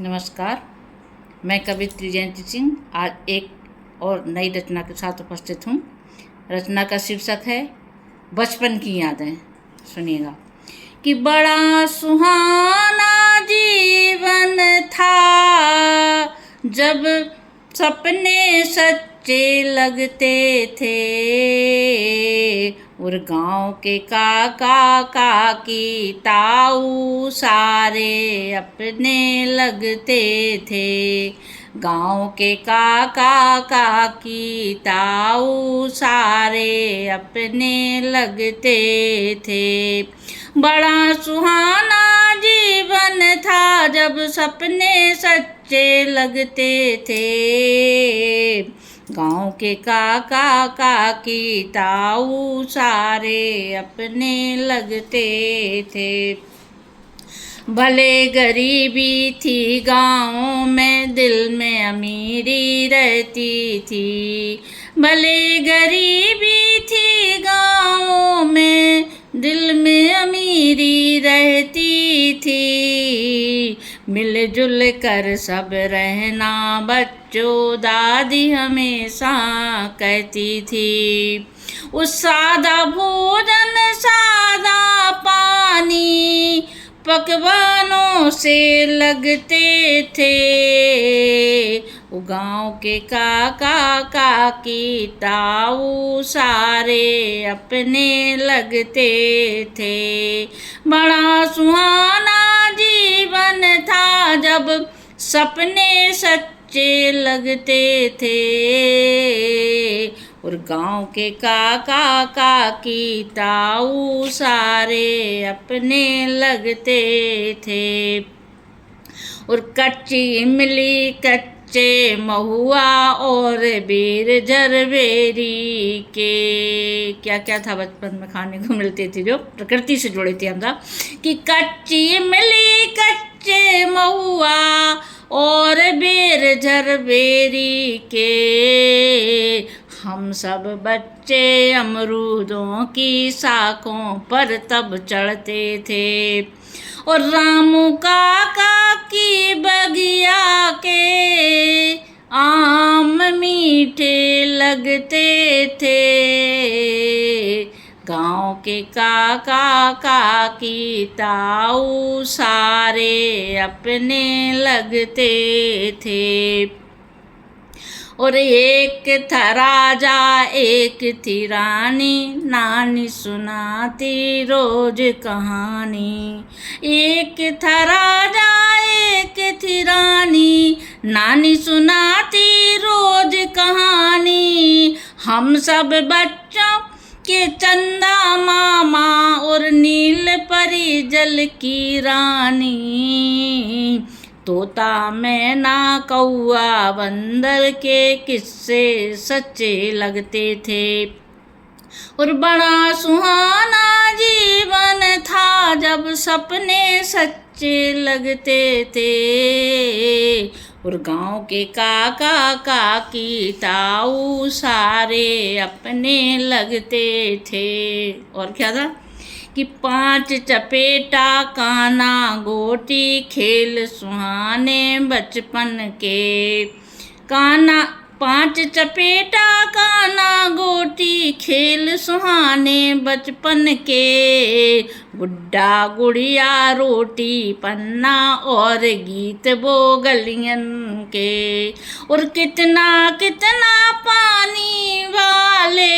नमस्कार। मैं कवित्री जयंती सिंह आज एक और नई रचना के साथ उपस्थित हूँ। रचना का शीर्षक है बचपन की यादें। सुनिएगा कि बड़ा सुहाना जीवन था जब सपने सच्चे लगते थे और गांव के काका काकी ताऊ सारे अपने लगते थे। गांव के काका काकी ताऊ सारे अपने लगते थे। बड़ा सुहाना जीवन था जब सपने सच्चे लगते थे। गांव के काका काकी ताऊ सारे अपने लगते थे। भले गरीबी थी गाँव में दिल में अमीरी रहती थी। भले गरीबी थी गाँव में दिल में अमीरी रहती थी। मिलजुल कर सब रहना बच्चों दादी हमेशा कहती थी। उस सादा भोजन सादा पानी पकवानों से लगते थे। वो गाँव के काका काकी ताऊ सारे अपने लगते थे। बड़ा सुहाना जीवन था जब सपने सच्चे लगते थे और गांव के काका काकी ताऊ सारे अपने लगते थे। और कच्ची इमली कच्चे महुआ और बेर झरबेरी के क्या क्या था बचपन में खाने को मिलते थे जो प्रकृति से जुड़े थे हम सब। कि कच्ची इमली कच्चे महुआ और बेर झरबेरी के हम सब बच्चे अमरूदों की शाखों पर तब चढ़ते थे। और रामू काका की बगिया के आम मीठे लगते थे। गाँव के काका काकी ताऊ सारे अपने लगते थे। और एक था राजा एक थी रानी नानी सुनाती रोज कहानी। एक था राजा एक थी रानी नानी सुनाती रोज कहानी। हम सब बच्चों के चंदा मामा और नील परी जल की रानी। तोता मैना कौआ बंदर के किस्से सच्चे लगते थे। और बड़ा सुहाना जीवन था जब सपने सच्चे लगते थे और गांव के काका काकी ताऊ सारे अपने लगते थे। और क्या था कि 5 चपेटा काना गोटी खेल सुहाने बचपन के। काना 5 चपेटा काना गोटी खेल सुहाने बचपन के। गुड्डा गुड़िया रोटी पन्ना और गीत वो गलियन के। और कितना कितना पानी वाले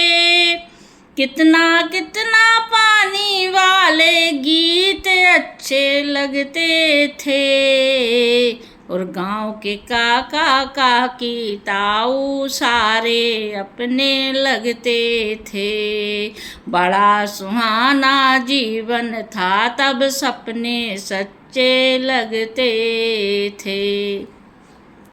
कितना कितना पानी वाले गीत अच्छे लगते थे। और गांव के काका काकी ताऊ सारे अपने लगते थे। बड़ा सुहाना जीवन था तब सपने सच्चे लगते थे।